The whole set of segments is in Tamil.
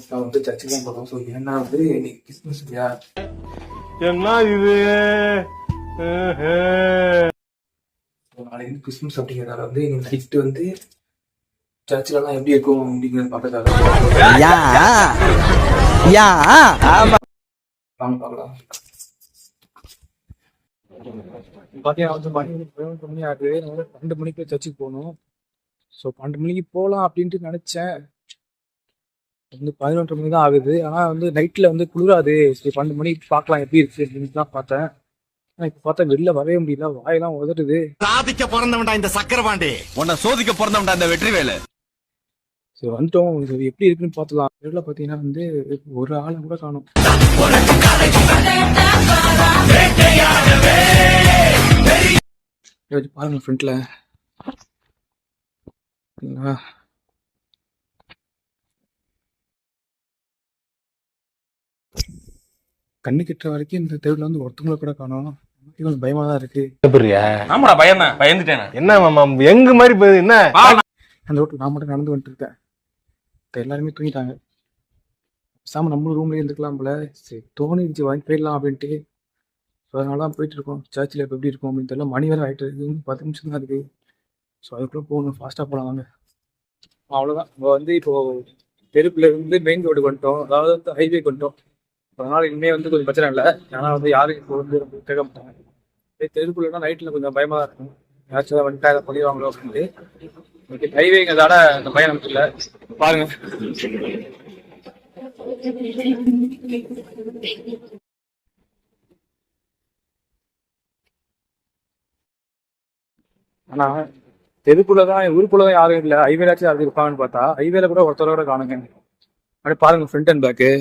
நான் வந்து சர்ச்சுக்கு தான் போகிறோம். ஸோ ஏன்னா வந்து இன்னைக்கு கிறிஸ்மஸ் இல்லையா, என்ன இது? நாளைக்கு வந்து கிறிஸ்மஸ் அப்படிங்கிறதால வந்து இன்னைக்கு நைட்டு வந்து சர்ச்சிலலாம் எப்படி இருக்கும் அப்படிங்கிறது பார்க்கறதால வாங்க பார்க்கலாம். பார்த்தீங்கன்னா வந்து மணி 11 மணி ஆகுது. நான் வந்து 12 மணிக்கு சர்ச்சுக்கு போகணும். ஸோ 12 மணிக்கு போகலாம் அப்படின்ட்டு நினச்சேன். வந்து 11 மணி தான் ஆகுது. ஆனால் வந்து நைட்டில் வந்து குளிராது. சரி 12 மணிக்கு பார்க்கலாம் எப்படி இருக்குது அப்படின்னு தான் பார்த்தேன். ஆனால் இப்போ பார்த்தா வெளில வரவே முடியல, வாயெல்லாம் உதறுது. சாதிக்க பிறந்தவன்டா இந்த சக்கரபாண்டி, உன்னை சோதிக்க பிறந்தவன்டா இந்த வெற்றிவேலு. சரி வந்துட்டோம். இது எப்படி இருக்குன்னு பார்த்துலாம். வெளில பார்த்தீங்கன்னா வந்து ஒரு ஆளை கூட காணும். பாருங்க ஃப்ரண்ட்ல கண்ணு கிட்ட வரைக்கும் இந்த தெருவில் வந்து ஒருத்தவங்களை கூட காணும். நமக்கு கொஞ்சம் பயமா தான் இருக்கு. ஆமாடா பயம் தான், பயந்துட்டேன். என்ன மாமா எங்க மாதிரி போகுது? என்ன அந்த ரோட்டில் நான் மட்டும் நடந்து வந்துட்டு இருக்கேன். எல்லாருமே தூங்கிட்டாங்க. சாம நம்மளும் ரூம்லேயே இருந்துக்கலாம் போல. சரி தோணிடுச்சு வாங்கி போயிடலாம் அப்படின்ட்டு. ஸோ அதனால தான் போயிட்டு இருக்கோம். சர்ச்சில் இப்போ எப்படி இருக்கும் அப்படின்னு தெரியல. மணி வேறு ஆகிட்டு இருக்கு. 10 நிமிஷம் தான் இருக்குது. ஸோ அதுக்குள்ளே போகணும், ஃபாஸ்ட்டாக போகலாம் வாங்க. அவ்வளோதான். நம்ம வந்து இப்போது தெருப்பில் இருந்து மெயின் ரோடு வந்துட்டோம், அதாவது வந்து ஹைவேக்கு வந்துட்டோம். அதனால் இனிமேல் வந்து கொஞ்சம் பிரச்சனை இல்லை. ஏன்னா வந்து யாரும் இப்போ வந்து கேட்க மாட்டாங்க. தெருக்குள்ளனா நைட்டில் கொஞ்சம் பயமாக தான் இருக்கும். யாராச்சும் தான் வந்துட்டா அதை பண்ணிடுவாங்களோ அப்படின்ட்டு. ஓகே ஹைவேங்கிறதால அந்த பயம் நமக்கு இல்லை. பாருங்க ஆனா தெருக்குள்ளதான் ஊருக்குள்ளதான் யாரும் இல்லை. ஹைவேலாச்சும் யாரும் இருப்பாங்கன்னு பார்த்தா ஹைவேல கூட ஒருத்தரோட காணுங்க. அப்படியே பாருங்க ஃப்ரண்ட் அண்ட் பேக்கு.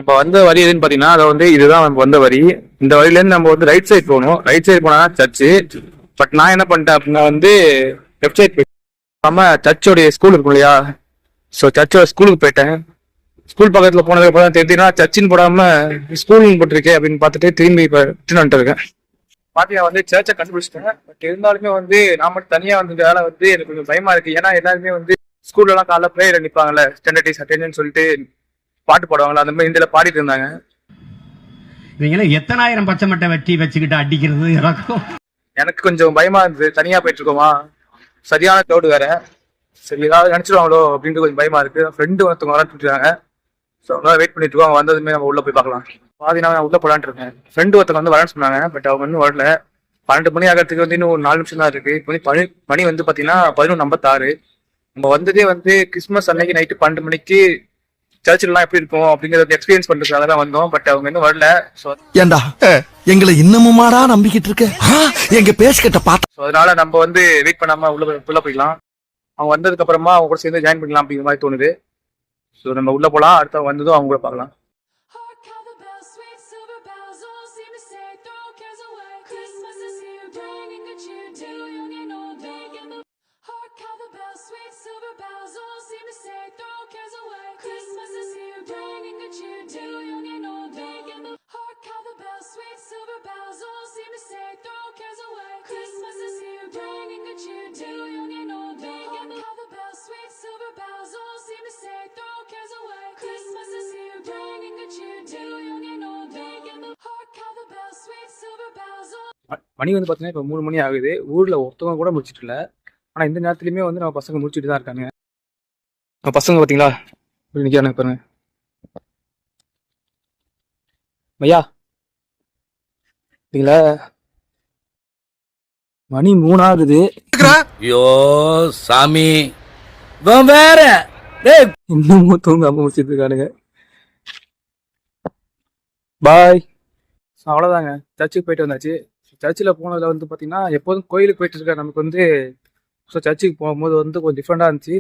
இப்போ வந்த வரி எதுன்னு பாத்தீங்கன்னா அதை வந்து இதுதான் நம்ம வந்த வரி. இந்த வரியிலேருந்து நம்ம வந்து ரைட் சைட் போகணும். ரைட் சைடு போனா சர்ச்சு. பட் நான் என்ன பண்ணிட்டேன் அப்படின்னா வந்து லெஃப்ட் சைட் போயிட்டேன். நம்ம சர்ச்சோடைய ஸ்கூல் இருக்கும் இல்லையா, ஸோ சர்ச்சோட ஸ்கூலுக்கு போயிட்டேன். ஸ்கூல் பக்கத்தில் போனதுக்கு அப்புறம் தெரிஞ்சுன்னா சர்ச்சின்னு போடாம ஸ்கூல்னு போட்டிருக்கேன் அப்படின்னு பார்த்துட்டு திரும்பி இப்போ ரிட்டர்ன் வந்துட்டு இருக்கேன். பாத்தீங்கன்னா வந்து சர்ச்சை கண்டுபிடிச்சிட்டேன். பட் இருந்தாலுமே வந்து நான் மட்டும் தனியா வந்ததால வந்து எனக்கு கொஞ்சம் பயமா இருக்கு. ஏன்னா எல்லாருமே வந்து ஸ்கூல்ல எல்லாம் காலைல ப்ரேயர் நிற்பாங்கல்ல, ஸ்டாண்டர்ட் டேஸ் அட்டெண்டன்ஸ் சொல்லிட்டு பாட்டு பாடுவாங்களா, அந்த மாதிரி இதில் பாடிட்டு இருந்தாங்க. இவங்க எத்தனாயிரம் பச்சை மட்டை வெட்டி வச்சுக்கிட்டு அடிக்கிறது இறக்கும். எனக்கு கொஞ்சம் பயமா இருந்தது. தனியா போயிட்டு இருக்கோமா, சரியான க்ரௌடு வேற. சரி ஏதாவது நினைச்சிருவாங்களோ அப்படின்ட்டு கொஞ்சம் பயமா இருக்கு. ஃப்ரெண்டு ஒருத்தவங்க விளாண்டுட்டு இருக்காங்க. ஸோ அதனால வெயிட் பண்ணிட்டு இருக்கோம். வந்ததுமே நம்ம உள்ள போய் பார்க்கலாம். பாதி நான் உள்ள போலான்ட்டு இருக்கேன். ஃப்ரெண்டு ஒருத்தவங்க வந்து வரேன்னு சொன்னாங்க. பட் அவங்க இன்னும் வரல. 12 மணி ஆகிறதுக்கு வந்து இன்னும் ஒரு 4 நிமிஷம் தான் இருக்கு. இப்போ மணி வந்து பாத்தீங்கன்னா 11:56. நம்ம வந்ததே வந்து கிறிஸ்மஸ் அன்னைக்கு நைட்டு 12 மணிக்கு சர்ச்சிலாம் எப்படி இருக்கும் அப்படிங்கறத எக்ஸ்பீரியன்ஸ் பண்றதுக்காக தான் வந்தோம். பட் அவங்க இன்னும் வரல. ஸோ ஏண்டா எங்களை இன்னமுமாடா நம்பிக்கிட்டு இருக்க? எங்க பேசிக்கிட்ட பார்த்தா. ஸோ அதனால நம்ம வந்து வெயிட் பண்ணாம உள்ள போய்க்கலாம். அவங்க வந்ததுக்கு அப்புறமா அவங்க கூட சேர்ந்து ஜாயின் பண்ணிக்கலாம் அப்படிங்கிற மாதிரி தோணுது. ஸோ நம்ம உள்ள போகலாம். அடுத்த வந்ததும் அவங்க கூட பார்க்கலாம். மணி வந்து பார்த்தீங்கன்னா இப்போ 3 மணி ஆகுது. ஊரில் ஒருத்தவங்க கூட முடிச்சிட்டு இல்லை. ஆனால் இந்த நேரத்துலையுமே வந்து நம்ம பசங்க முடிச்சுட்டு தான் இருக்காங்க. நம்ம பசங்க பார்த்தீங்களா நிற்கிறாங்க பாருங்க. ஐயா இல்லைங்களா, மணி 3 ஆகுது. ஐயோ சாமி வேற இன்னமும் தூங்காம முடிச்சிட்டு இருக்கானுங்க. பாய். அவ்வளோதாங்க, சர்ச்சுக்கு போயிட்டு வந்தாச்சு. சர்ச்சில் போனதில் வந்து பார்த்தீங்கன்னா எப்போதும் கோயிலுக்கு போயிட்டு இருக்க நமக்கு வந்து ஸோ சர்ச்சுக்கு போகும்போது வந்து கொஞ்சம் டிஃப்ரெண்டாக இருந்துச்சு,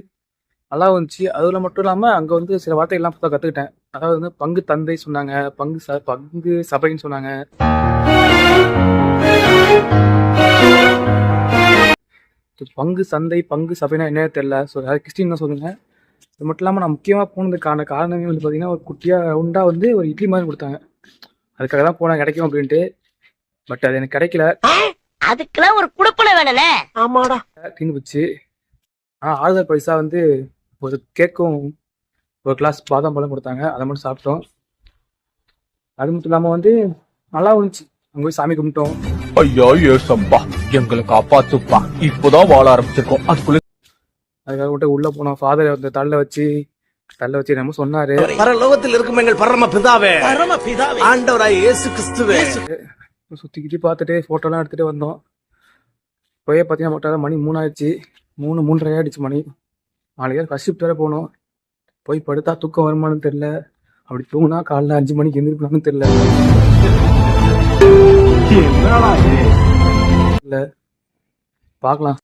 நல்லா இருந்துச்சு. அதில் மட்டும் இல்லாமல் அங்கே வந்து சில வார்த்தைகள்லாம் புதுசாக கற்றுக்கிட்டேன். அதாவது வந்து பங்கு தந்தை சொன்னாங்க, பங்கு சபைன்னு சொன்னாங்க. பங்கு சந்தை பங்கு சபைனா என்னன்னு தெரியல. ஸோ யாரும் கிறிஸ்டின் தான் சொல்லுங்க. அது மட்டும் இல்லாமல் நான் முக்கியமாக போனதுக்கான காரணமே வந்து பார்த்தீங்கன்னா ஒரு குட்டியாக உண்டாக வந்து ஒரு இட்லி மாதிரி கொடுத்தாங்க. அதுக்காக தான் போனால் கிடைக்கும் அப்படின்ட்டு. பட் அது எனக்கு கிடைக்கல. அதுக்கெல்லாம் ஒரு குடுப்பனை வேணும்னே. தீர்ந்து போச்சு. ஆறுதல் பரிசா வந்து ஒரு கேக்கும் ஒரு கிளாஸ் பாதாம் பழம் கொடுத்தாங்க. அதை மட்டும் சாப்பிட்டோம். அது மட்டும் இல்லாம வந்து நல்லா இருந்துச்சு. அங்க போய் சாமி கும்பிட்டோம். ஐயோ ஏசப்பா எங்களை காப்பாத்துப்பா. இப்போதான் வாழ ஆரம்பிச்சிருக்கோம். அதுக்குள்ள அதுக்காக விட்டு உள்ள போனோம். ஃபாதர் வந்து தள்ள வச்சு நம்ம சொன்னாரு. பரலோகத்தில் இருக்கும் எங்கள் பரம பிதாவே ஆண்டவராய் இயேசு கிறிஸ்துவே. சுத்திக்கிட்டு பார்த்துட்டு போட்டோலாம் எடுத்துட்டு வந்தோம். போய் பார்த்தீங்கன்னா மட்டும் மணி 3 ஆயிடுச்சு. 3:30 ஆயிடுச்சு மணி. 4 பேர் ஃபர்ஸ்ட் ஷிஃப்ட் வரை போனோம். போய் படுத்தா தூக்கம் வருமானு தெரியல. அப்படி தூங்கினா காலைல 5 மணிக்கு எந்திரிக்கலாம்னு தெரியல. என்னடா இது? இல்ல பார்க்கலாம்.